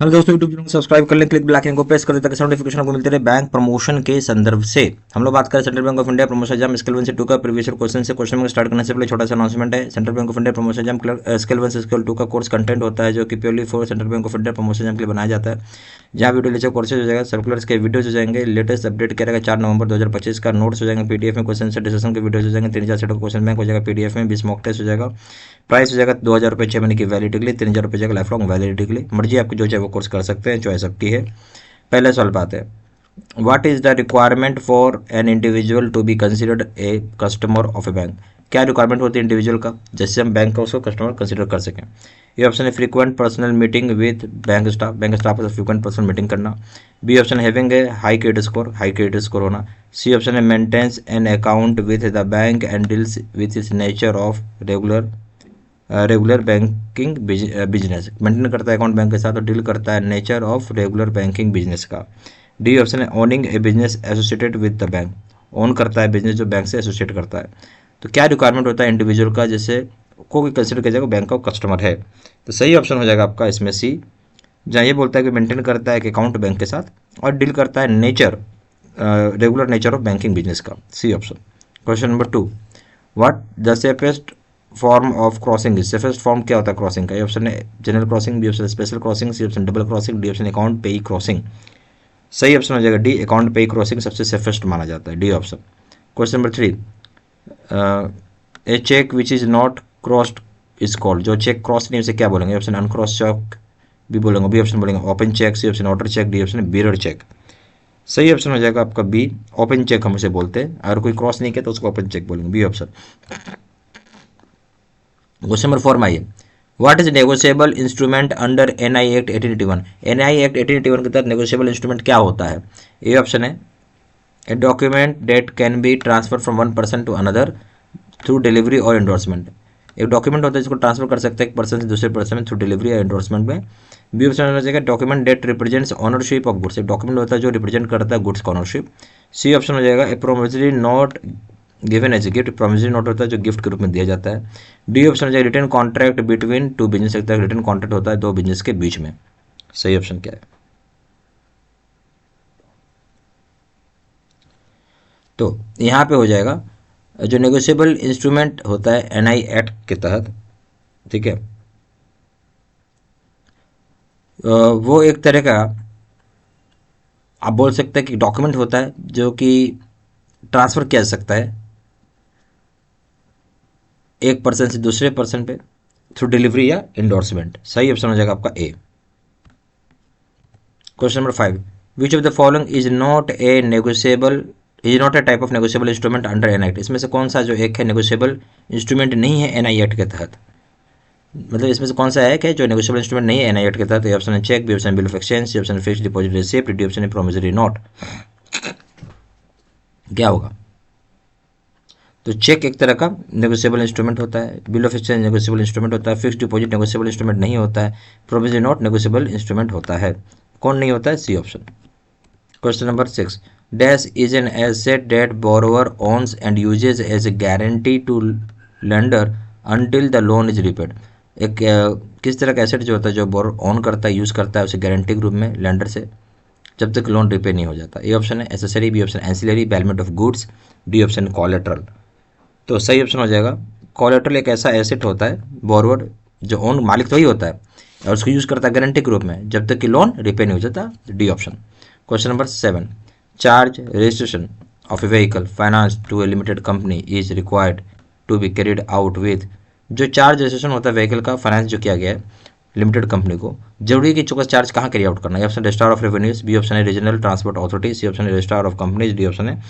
Hello दोस्तों, YouTube channel को subscribe कर लें, क्लिक बेल आइकन को प्रेस कर दें ताकि नोटिफिकेशन आपको मिलते रहे बैंक प्रमोशन के संदर्भ से। हम लोग बात करें central bank of India promotion exam scale 1 से 2 का प्रीवियस क्वेश्चन से। क्वेश्चन में स्टार्ट करने से पहले छोटा सा अनाउंसमेंट है। Central bank of India promotion exam scale 1 से स्केल 2 का कोर्स कंटेंट होता है जो कि purely for central bank of India promotion exam के लिए बनाया जाता है, जहाँ वीडियो लेक्चर कोर्सेज हो जाएगा, सर्कुलर्स के वीडियोज हो जाएंगे, लेटेस्ट अपडेट क्या रहेगा 4 नवंबर 2025 का, नोट्स हो जाएंगे पीडीएफ में, क्वेश्चन से डिस्कशन के वीडियोज हो जाएंगे, 3000 सेट क्वेश्चन बैंक हो जाएगा पीडीएफ में, 20 मॉक टेस्ट हो जाएगा, प्राइस हो जाएगा 2000 रुपये 6 महीने की वैलिडिटी के लिए, 3000 रुपये जाएगा लाइफ लॉन्ग वैलिडिटी के लिए। मर्जी आपकी जो चाहे वो कोर्स कर सकते हैं, चॉइस आपकी है। पहले सवाल पाते हैं, what is the requirement for an individual to be considered a customer of a bank. क्या रिक्वायरमेंट होती है इंडिविजुअल का जिससे हम बैंक का उसको कस्टमर कंसिडर कर सकें। ये ऑप्शन है frequent personal meeting with bank staff के साथ फ्रीक्वेंट पर्सनल मीटिंग करना। B option having a high credit score होना। सी ऑप्शन है maintains an account with the bank and deals with its nature of regular banking business, maintain करता है account bank के साथ और डील करता है nature of regular banking business का। डी ऑप्शन है owning a business associated with the bank, own करता है बिजनेस जो बैंक से एसोसिएट करता है। तो क्या रिक्वायरमेंट होता है इंडिविजुअल का जिससे को भी कंसिडर किया जाएगा बैंक का कस्टमर है। तो सही ऑप्शन हो जाएगा आपका इसमें सी, जहाँ ये बोलता है कि मेंटेन करता है एक अकाउंट बैंक के साथ और डील करता है nature regular nature of banking business का। C option. Question number 2, what the safest form of crossing is. Safest form क्या होता है क्रॉसिंग का। ये ऑप्शन है general crossing, B option special crossing, C option double crossing, D option account payee crossing. सही option हो जाएगा D, account payee crossing सबसे सेफेस्ट माना जाता है, D option. Question number 3, a cheque which is not crossed is called. जो cheque cross नहीं उसे क्या बोलेंगे। ऑप्शन अनक्रॉस चेक भी बोलेंगे, बी ऑप्शन बोलेंगे open cheque, C option order cheque, D option bearer cheque. सही ऑप्शन हो जाएगा आपका बी, ओपन चेक हम उसे बोलते हैं। अगर कोई क्रॉस नहीं किया तो उसको ओपन चेक बोलेंगे, बी ऑप्शन। क्वेश्चन नंबर 4 में आइए, what is negotiable instrument under NI act 1881। NI act 1881 के तहत नेगोशिएबल इंस्ट्रूमेंट क्या होता है। ए ऑप्शन है a document that can be transfer from one person to another through delivery और एंडोर्समेंट। एक डॉक्यूमेंट होता है जिसको ट्रांसफर कर सकते हैं एक पर्सन से दूसरे पर्सन में थ्रू डिलीवरी या एंडोर्समेंट में। बी ऑप्शन हो जाएगा document date represents ownership of goods. एक डॉक्यूमेंट होता है जो रिप्रेजेंट करता है गुड्स का ऑनरशिप। सी ऑप्शन हो जाएगा a promissory note given as a gift. Promissory note होता है जो गिफ्ट के रूप में दिया जाता है। डी ऑप्शन हो जाएगा return contract between two business. एक तरह रिटर्न कॉन्ट्रैक्ट होता है दो बिजनेस के बीच में। सही ऑप्शन क्या है। तो यहाँ पे हो जाएगा जो नेगोशिएबल इंस्ट्रूमेंट होता है एनआई एक्ट के तहत, ठीक है, वो एक तरह का आप बोल सकते हैं कि डॉक्यूमेंट होता है जो कि ट्रांसफर किया जा सकता है एक पर्सन से दूसरे पर्सन पे थ्रू डिलीवरी या इंडोर्समेंट। सही ऑप्शन हो जाएगा आपका A. Question number 5, which of the following is not a type of negotiable instrument under an act. इसमें से कौन सा जो एक है नेगोशिएबल इंस्ट्रूमेंट नहीं है एनआई एक्ट के तहत। मतलब इसमें से कौन सा है कि जो नेगोशिएबल इंस्ट्रूमेंट नहीं है एनआई एक्ट के तहत। ए ऑप्शन है cheque, B option bill of exchange, C option fixed deposit receipt, D option है प्रोमिसरी नोट। क्या होगा। तो चेक एक तरह का नेगोशिएबल इंस्ट्रूमेंट होता है, bill of exchange negotiable instrument होता है, फिक्स्ड डिपॉजिट नेगोशिएबल इंस्ट्रूमेंट नहीं होता है, प्रोमिसरी नोट नेगोशिएबल इंस्ट्रूमेंट होता है। कौन नहीं होता है। C option. Question number 6, dash is an asset that borrower owns and uses as a guarantee to lender until the loan is repaid. एक किस तरह का एसेट जो होता है जो बोरो ऑन करता है यूज़ करता है उसे गारंटी के रूप में लेंडर से जब तक लोन रिपे नहीं हो जाता। ए ऑप्शन है accessory, B option ancillary, bailment of goods, D option collateral. तो सही ऑप्शन हो जाएगा कोलेटरल। एक ऐसा एसेट होता है बोरोवर जो ओन मालिक तो ही होता है और उसको यूज़ करता है गारंटी के रूप में जब तक कि लोन रिपे नहीं हो जाता, D option. Question number 7, charge registration of a vehicle finance to a limited company is required to be carried out with. जो चार्ज रजिस्ट्रेशन होता है व्हीकल का फाइनेंस जो किया गया है लिमिटेड कंपनी को, जरूरी है कि चुका चार्ज कहाँ कैरी आउट करना है। Option registrar of revenues, B option है regional transport authority, C option है registrar of companies, D option है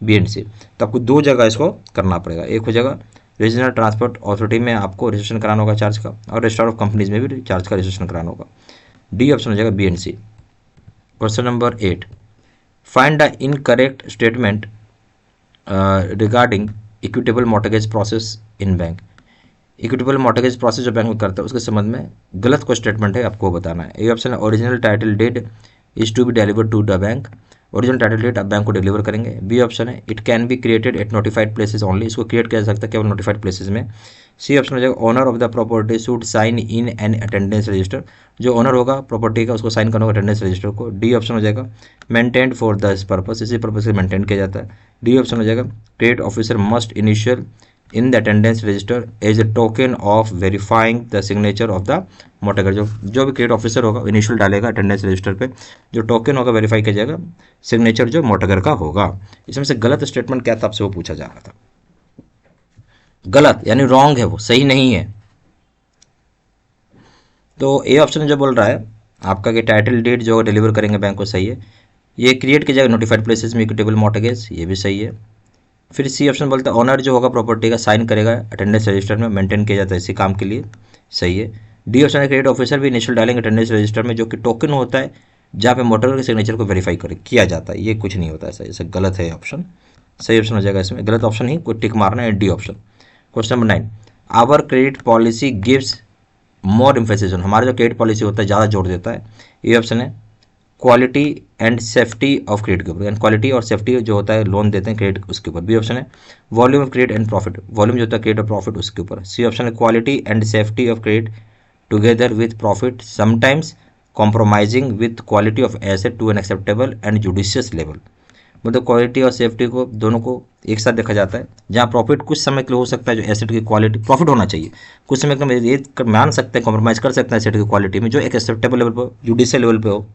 बीएनसी। तो आपको दो जगह इसको करना पड़ेगा। एक हो जाएगा रीजनल ट्रांसपोर्ट अथॉरिटी में आपको रजिस्ट्रेशन कराना होगा चार्ज का, और रजिस्ट्रार ऑफ कंपनीज में भी चार्ज का रजिस्ट्रेशन कराना होगा, डी ऑप्शन हो जाएगा BNC. Question number 8, find the incorrect statement regarding equitable mortgage process in bank. Equitable mortgage process जो बैंक में करता है उसके संबंध में गलत कोई स्टेटमेंट है आपको बताना है। ए ऑप्शन है original title deed is to be delivered to the bank, original title deed आप बैंक को डिलीवर करेंगे। बी ऑप्शन है it can be created at notified places only, इसको क्रिएट किया जा सकता है केवल नोटिफाइड प्लेसेस में। सी ऑप्शन हो जाएगा owner of the property should sign in an attendance register, जो ओनर होगा प्रॉपर्टी का उसको साइन करना होगा अटेंडेंस रजिस्टर को। डी ऑप्शन हो जाएगा मेंटेन्ड फॉर दिस पर्पस, इसी पर्पस से मेंटेन किया जाता है। डी ऑप्शन हो जाएगा credit officer must initial in the attendance register as a token of verifying the signature of the mortgagor, जो भी क्रेडिट ऑफिसर होगा इनिशियल डालेगा अटेंडेंस रजिस्टर पे, जो टोकन होगा वेरीफाई किया जाएगा सिग्नेचर जो मोटगर का होगा। इसमें से गलत स्टेटमेंट क्या था आपसे वो पूछा जा रहा था। गलत यानी रॉन्ग है, वो सही नहीं है। तो ए ऑप्शन जो बोल रहा है आपका कि टाइटल डीड जो डिलीवर करेंगे बैंक को, सही है। ये क्रिएट किया जाएगा नोटिफाइड प्लेसेस में इक्विटेबल मॉर्टगेज, ये भी सही है। फिर सी ऑप्शन बोलता है ऑनर जो होगा प्रॉपर्टी का साइन करेगा अटेंडेंस रजिस्टर में, मेंटेन किया जाता है इसी काम के लिए, सही है। डी ऑप्शन है क्रेडिट ऑफिसर भी इनिशियल डालेंगे अटेंडेंस रजिस्टर में, जो कि टोकन होता है जहाँ पे मोटर के सिग्नेचर को वेरीफाई किया जाता है, ये कुछ नहीं होता ऐसा, जैसे गलत है ऑप्शन। सही ऑप्शन हो जाएगा इसमें, गलत ऑप्शन ही कोई टिक मारना है, D option. Question number 9, our credit policy gives more emphasis on, हमारा जो क्रेडिट पॉलिसी होता है ज़्यादा जोर देता है। ये ऑप्शन है quality and safety of credit के ऊपर, यानी क्वालिटी और सेफ्टी जो होता है लोन देते हैं क्रेडिट उसके ऊपर। बी ऑप्शन है volume of credit and profit, volume जो होता है क्रेडिट और प्रॉफिट उसके ऊपर। सी ऑप्शन है quality and safety of credit together with profit sometimes compromising with quality of asset to an acceptable and judicious level, मतलब quality और safety को दोनों को एक साथ देखा जाता है, जहाँ प्रॉफिट कुछ समय के लिए हो सकता है, जो एसेट की क्वालिटी प्रॉफिट होना चाहिए कुछ समय के लिए ये मान सकते हैं कॉम्प्रोमाइज कर सकते हैं एसेट की क्वालिटी में, जो एक एक्सेप्टेबल लेवल पर जुडिशियल लेवल पे हो।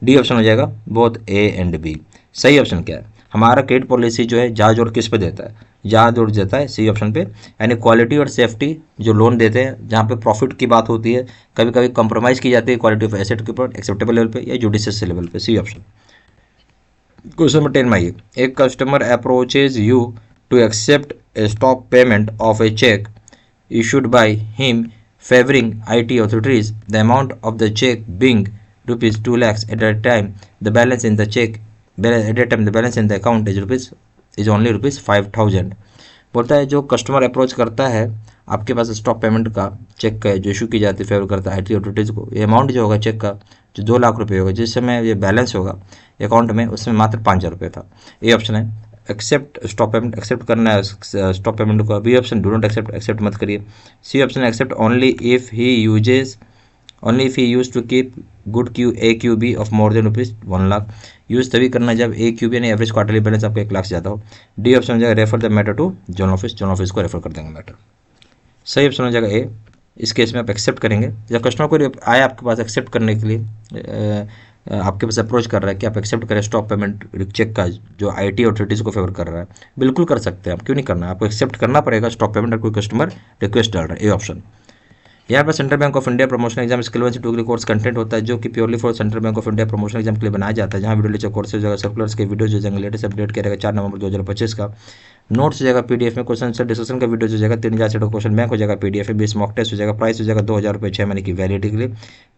डी ऑप्शन हो जाएगा बोथ ए एंड बी। सही ऑप्शन क्या है, हमारा क्रेडिट पॉलिसी जो है ज़्यादा जोर किस पे देता है, ज़्यादा जोर देता है सी ऑप्शन पे, यानी क्वालिटी और सेफ्टी जो लोन देते हैं जहाँ पे प्रॉफिट की बात होती है, कभी कभी कंप्रोमाइज़ की जाती है क्वालिटी ऑफ एसेट के ऊपर एक्सेप्टेबल लेवल पे या जुडिशियस लेवल पे, सी ऑप्शन। क्वेश्चन नंबर 10 में आइए, एक customer approaches you to accept a stop payment of a cheque issued by him favoring IT authorities, the amount of the check being rupees 2 lakhs at that time, the balance in the check at that time the balance in the account is only rupees 5000। बोलता है जो customer approach करता है आपके पास stop payment का check का जो issue की जाती है फेवर करता है IT अथॉरिटीज़ को, ये अमाउंट जो होगा चेक का जो 2 लाख रुपये होगा, जिस समय ये बैलेंस होगा अकाउंट में उसमें मात्र 5000 रुपये था। ये ऑप्शन है एक्सेप्ट स्टॉप पेमेंट, एक्सेप्ट करना है स्टॉप पेमेंट को। B option do not accept, accept मत करिए। C option accept only if he used to keep good AQB of more than rupees 1 lakh, use तभी करना जब AQB यानी एवरेज क्वार्टरली बैलेंस आपका 1 लाख से ज़्यादा हो। डी ऑप्शन हो जाएगा refer the matter to zone office, zone office को रेफर कर देंगे मैटर। सही ऑप्शन हो जाएगा ए, इस केस में आप एक्सेप्ट करेंगे, जब कस्टमर को आया आपके पास एक्सेप्ट करने के लिए आपके पास अप्रोच कर रहा है कि आप एक्सेप्ट करें स्टॉप पेमेंट चेक का जो IT अथॉरिटीज़ को फेवर कर रहा है, बिल्कुल कर सकते हैं आप, क्यों नहीं करना, आपको एक्सेप्ट करना पड़ेगा स्टॉप पेमेंट अगर कोई कस्टमर रिक्वेस्ट डाल रहा है। A option. यहाँ पर central bank of India promotion exam skill 1 से 2 के लिए कोर्स कंटेंट होता है, जो कि purely for central bank of India promotion exam के लिए बनाया जाता है, जहाँ वीडियो लेक्चर कोर्सेज जगह सर्कुलर्स के वीडियो जो जाएंगे लेटेस्ट अपडेट किया रहेगा 4 नवंबर 2025 का। नोट्स हो जाएगा PDF में, क्वेश्चन आंसर डिस्कशन का वीडियो हो जाएगा 3000 से क्वेश्चन बैंक हो जाएगा PDF में, 20 मॉक टेस्ट हो जाएगा, प्राइस हो जाएगा 2000 रुपये 6 महीने की वैलिडिटी के लिए,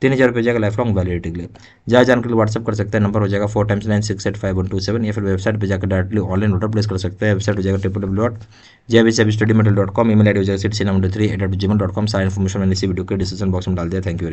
3000 रुपये जाएगा लाइफ लॉन्ग वैलिडिटी के लिए। ज़्यादा जानकारी के लिए व्हाट्सअप कर सकते हैं, नंबर हो जाएगा 4 times 9685127, या फिर वेबसाइट पर जाकर डायरेक्टली ऑनलाइन ऑर्डर प्लेस कर सकते हैं। वेबसाइट हो जाएगा www.jbcstudymaterial.com, ईमेल ID हो जाएगा citizen93@gmail.com। सारा इन्फॉर्मेशन मैंने इसी वीडियो के डिस्क्रिप्शन बॉक्स में डाल दिया। Thank you.